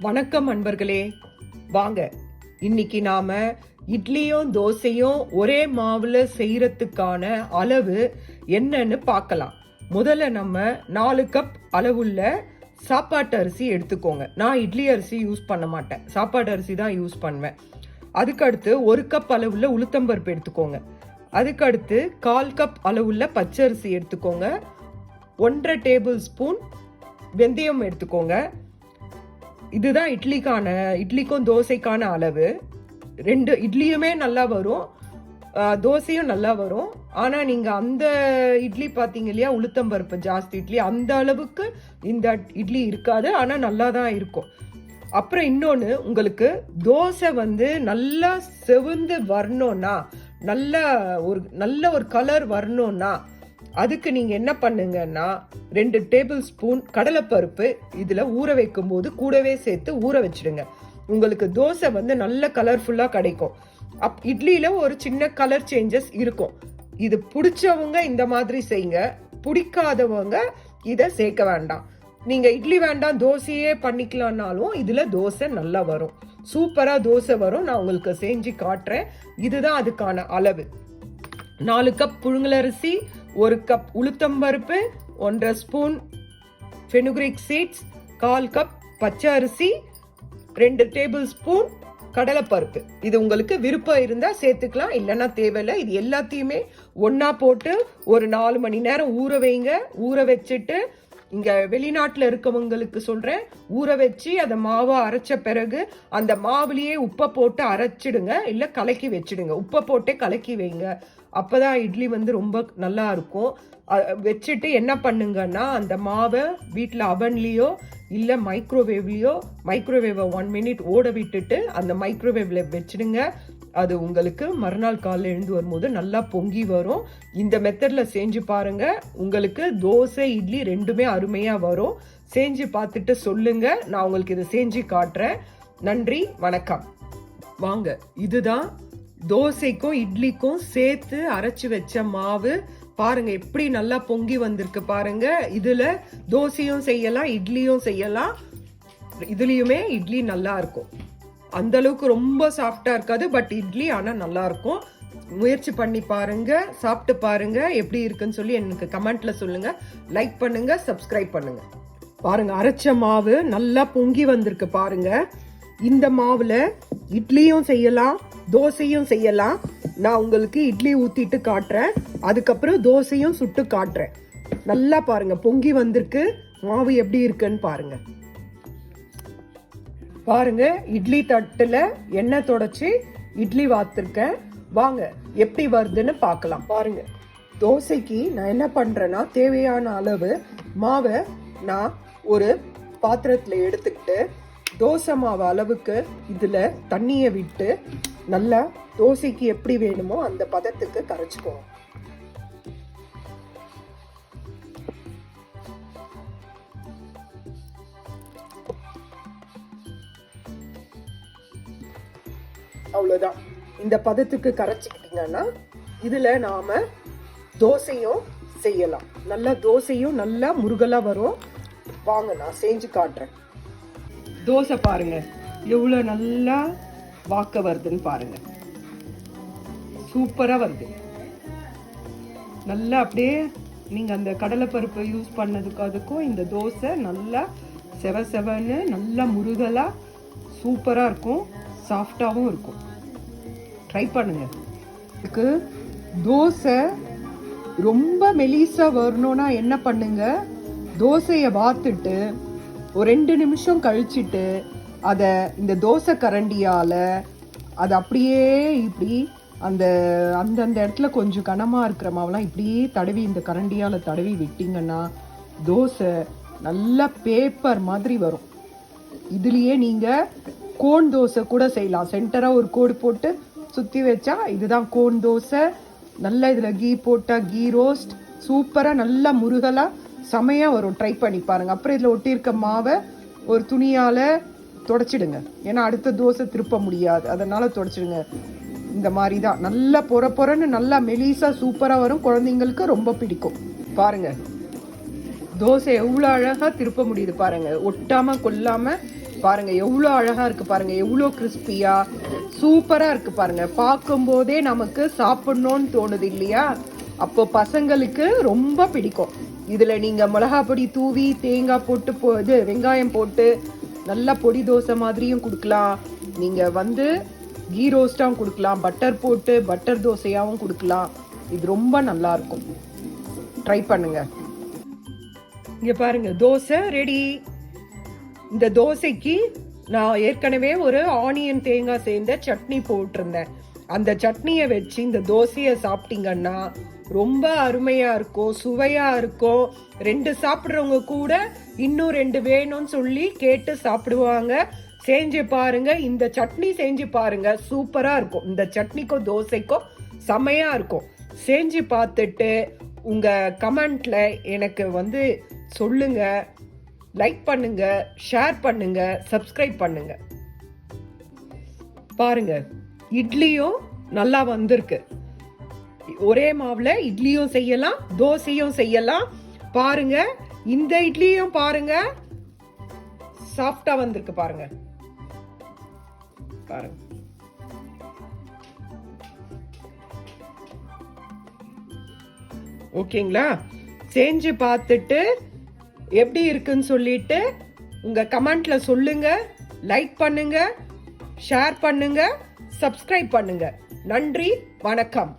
வணக்கம் அன்பர்களே, வாங்க இன்னைக்கு நாம இட்லியும் தோசையும் ஒரே மாவுல செய்யறதுக்கான அளவு என்னன்னு பார்க்கலாம். முதல்ல நம்ம 4 கப் அளவுள்ள சாப்பாட்டு அரிசி எடுத்துக்கோங்க. நான் இட்லி அரிசி யூஸ் பண்ண மாட்டேன், சாப்பாட்டு அரிசி தான் யூஸ் பண்ணுவேன். அதுக்கடுத்து 1 கப் அளவுள்ள உளுத்தம்பருப்பு எடுத்துக்கோங்க. அதுக்கடுத்து 1/4 கப் அளவுள்ள பச்சரிசி எடுத்துக்கோங்க. 1.5 டேபிள் ஸ்பூன் வெந்தயம் எடுத்துக்கோங்க. இதுதான் இட்லிக்கும் தோசைக்கான அளவு. 2 இட்லியுமே நல்லா வரும், தோசையும் நல்லா வரும். ஆனா நீங்க அந்த இட்லி பாத்தீங்க இல்லையா, உளுத்தம்பருப்பு ஜாஸ்தி இட்லி, அந்த அளவுக்கு இந்த இட்லி இருக்காது, ஆனா நல்லா தான் இருக்கும். அப்புறம் இன்னொன்னு, உங்களுக்கு தோசை நல்லா செவந்து வரணும்னா, நல்ல ஒரு கலர் வரணும்னா அதுக்கு நீங்க என்ன பண்ணுங்கன்னா 2 டேபிள் ஸ்பூன் கடலைப்பருப்பு இதுல ஊற வைக்கும் போது கூடவே சேர்த்து ஊற வச்சிடுங்க. உங்களுக்கு தோசை நல்ல கலர்ஃபுல்லா கிடைக்கும். இட்லியில ஒரு சின்ன கலர் சேஞ்சஸ் இருக்கும். இது பிடிச்சவங்க இந்த மாதிரி செய்யுங்க, பிடிக்காதவங்க இதை சேர்க்க வேண்டாம். நீங்க இட்லி வேண்டாம் தோசையே பண்ணிக்கலாம்னாலும் இதுல தோசை நல்லா வரும், சூப்பரா தோசை வரும். நான் உங்களுக்கு செஞ்சு காட்டுறேன். இதுதான் அதுக்கான அளவு. 4 கப் புழுங்கலரிசி, 1 கப் உளுத்தம்பருப்பு, 1.5 ஸ்பூன் ஃபெனுக்ரிக் சீட்ஸ், 1/4 கப் பச்சை அரிசி, 2 டேபிள் ஸ்பூன் கடலைப்பருப்பு. இது உங்களுக்கு விருப்பம் இருந்தா சேர்த்துக்கலாம், இல்லைன்னா தேவையில்லை. இது எல்லாத்தையுமே ஒன்னா போட்டு ஒரு 4 மணி நேரம் ஊற வைங்க. ஊற வச்சுட்டு, இங்க வெளிநாட்டுல இருக்கவங்களுக்கு சொல்றேன், ஊற வச்சு அந்த மாவை அரைச்ச பிறகு அந்த மாவுலயே உப்பை போட்டு அரைச்சிடுங்க, இல்ல கலக்கி வச்சிடுங்க. உப்பை போட்டே கலக்கி வைங்க, அப்பதான் இட்லி ரொம்ப நல்லா இருக்கும். வச்சுட்டு என்ன பண்ணுங்கன்னா, அந்த மாவை வீட்டில் அவன்லயோ இல்லை மைக்ரோவேவ்லயோ, மைக்ரோவேவை 1 மினிட் ஓட விட்டுட்டு அந்த மைக்ரோவேவ்ல வச்சிடுங்க. அது உங்களுக்கு மறுநாள் காலையில் எழுந்து வரும்போது நல்லா பொங்கி வரும். இந்த மெத்தட்ல செஞ்சு பாருங்க, உங்களுக்கு தோசை இட்லி ரெண்டுமே அருமையா வரும். செஞ்சு பார்த்துட்டு சொல்லுங்க, நான் உங்களுக்கு இதை செஞ்சு காட்டுறேன். நன்றி, வணக்கம். வாங்க, இதுதான் தோசைக்கும் இட்லிக்கும் சேர்த்து அரைச்சு வச்ச மாவு. பாருங்க எப்படி நல்லா பொங்கி வந்திருக்கு பாருங்க. இதுல தோசையும் செய்யலாம், இட்லியும் செய்யலாம். இதுலயுமே இட்லி நல்லா இருக்கும். அந்த அளவுக்கு ரொம்ப சாஃப்டா இருக்காது, பட் இட்லி ஆனா நல்லா இருக்கும். முயற்சி பண்ணி பாருங்க, சாப்பிட்டு பாருங்க, எப்படி இருக்குன்னு சொல்லி எனக்கு கமெண்ட்ல சொல்லுங்க. லைக் பண்ணுங்க, சப்ஸ்கிரைப் பண்ணுங்க. பாருங்க, அரைச்ச மாவு நல்லா பொங்கி வந்திருக்கு பாருங்க. இந்த மாவுல இட்லியும் செய்யலாம், தோசையும் செய்யலாம். நான் உங்களுக்கு இட்லி ஊத்திட்டு காட்டுறேன், அதுக்கப்புறம் தோசையும் சுட்டு காட்டுறேன். நல்லா பாருங்க பொங்கி வந்திருக்கு. மாவு எப்படி இருக்குன்னு பாருங்க. பாருங்க, இட்லி தட்டுல எண்ணெய் தொடச்சி இட்லி வாத்திருக்கேன். வாங்க எப்படி வருதுன்னு பார்க்கலாம். பாருங்க, தோசைக்கு நான் என்ன பண்றேன்னா, தேவையான அளவு மாவை நான் ஒரு பாத்திரத்துல எடுத்துக்கிட்டு, தோசை மாவு அளவுக்கு இதுல தண்ணியை விட்டு நல்லா தோசைக்கு எப்படி வேணுமோ அந்த பதத்துக்கு கரைச்சுக்கோங்க. அவ்வளவுதான். இந்த பதத்துக்கு கரைச்சிக்கிட்டீங்கன்னா இதுல நாம தோசையும் செய்யலாம். நல்லா தோசையும் நல்லா முருகலா வரும். வாங்க நான் செஞ்சு காட்டுறேன். தோசை பாருங்க எவ்வளவு நல்லா வாக்க வருதுன்னு பாருங்க. சூப்பரா வருது. நல்லா அப்படியே நீங்க அந்த கடலைப்பருப்பு யூஸ் பண்ணதுக்கு அதுக்கும் இந்த தோசை நல்லா செவன்னு நல்லா முருகலா சூப்பரா இருக்கும், சாஃப்டாவும் இருக்கும். ட்ரை பண்ணுங்க. இதுக்கு தோசை ரொம்ப மெலிசா வரணும்னா என்ன பண்ணுங்க, தோசையை வாத்துட்டு ஒரு 2 நிமிஷம் கழிச்சிட்டு அதை இந்த தோசை கரண்டியால அது அப்படியே இப்படி அந்த இடத்துல கொஞ்சம் கனமா இருக்கிற மாவெல்லாம் இப்படியே தடவி இந்த கரண்டியால தடவி விட்டீங்கன்னா தோசை நல்லா பேப்பர் மாதிரி வரும். இதுலயே நீங்க கோன் தோசை கூட செய்யலாம். சென்டரா ஒரு கோடு போட்டு சுத்தி வச்சா இதுதான் கோன் தோசை. நல்லா இதுல கீ போட்டா கீ ரோஸ்ட் சூப்பரா நல்லா முருகலா செமையா வரும். ட்ரை பண்ணி பாருங்க. அப்புறம் இதுல ஒட்டி இருக்க மாவை ஒரு துணியால தொடச்சிடுங்க, ஏன்னா அடுத்த தோசை திருப்ப முடியாது, அதனால தொடச்சிடுங்க. இந்த மாதிரி தான் நல்லா பொறன்னு நல்லா மெலிசா சூப்பரா வரும். குழந்தைங்களுக்கு ரொம்ப பிடிக்கும். பாருங்க தோசை எவ்வளோ அழகா திருப்ப முடியுது பாருங்க, ஒட்டாம கொல்லாம பாருங்க எவ்வளோ அழகா இருக்கு பாருங்க, எவ்வளோ கிறிஸ்பியா சூப்பரா இருக்கு பாருங்க. பார்க்கும் போதே நமக்கு சாப்பிடணும்னு தோணுது இல்லையா? அப்போ பசங்களுக்கு ரொம்ப பிடிக்கும். இதுல நீங்க மிளகா பொடி தூவி தேங்காய் போட்டு வெங்காயம் போட்டு நல்லா பொடி தோசை மாதிரியும் கொடுக்கலாம். நீங்க கீ ரோஸ்டாவும் கொடுக்கலாம், பட்டர் போட்டு பட்டர் தோசையாவும் கொடுக்கலாம். இது ரொம்ப நல்லா இருக்கும், ட்ரை பண்ணுங்க. இங்க பாருங்க தோசை ரெடி. இந்த தோசைக்கு நான் ஏற்கனவே ஒரு ஆனியன் தேங்காய் சேர்ந்த சட்னி போட்டிருந்தேன். அந்த சட்னியை வச்சு இந்த தோசையை சாப்பிட்டீங்கன்னா ரொம்ப அருமையா இருக்கும், சுவையா இருக்கும். 2 சாப்பிட்றவங்க கூட இன்னும் 2 வேணும்னு சொல்லி கேட்டு சாப்பிடுவாங்க. செஞ்சு பாருங்க, இந்த சட்னி செஞ்சு பாருங்க, சூப்பரா இருக்கும். இந்த சட்னிக்கும் தோசைக்கும் செமையா இருக்கும். செஞ்சு பார்த்துட்டு உங்க கமெண்ட்ல எனக்கு சொல்லுங்க. லைக் பண்ணுங்க, ஷேர் பண்ணுங்க, சப்ஸ்கிரைப் பண்ணுங்க. பாருங்க இட்லியும் நல்லா வந்திருக்கு. ஒரே மாவுல இட்லியும் செய்யலாம், தோசையும் செய்யலாம். பாருங்க இந்த இட்லியும் பாருங்க சாஃப்டா வந்திருக்கு பாருங்க. பாருங்க ஓகேங்களா? செஞ்சு பார்த்துட்டு எப்படி இருக்குன்னு சொல்லிட்டு உங்க கமெண்ட்ல சொல்லுங்க. லைக் பண்ணுங்க, ஷேர் பண்ணுங்க, சப்ஸ்கிரைப் பண்ணுங்க. நன்றி, வணக்கம்.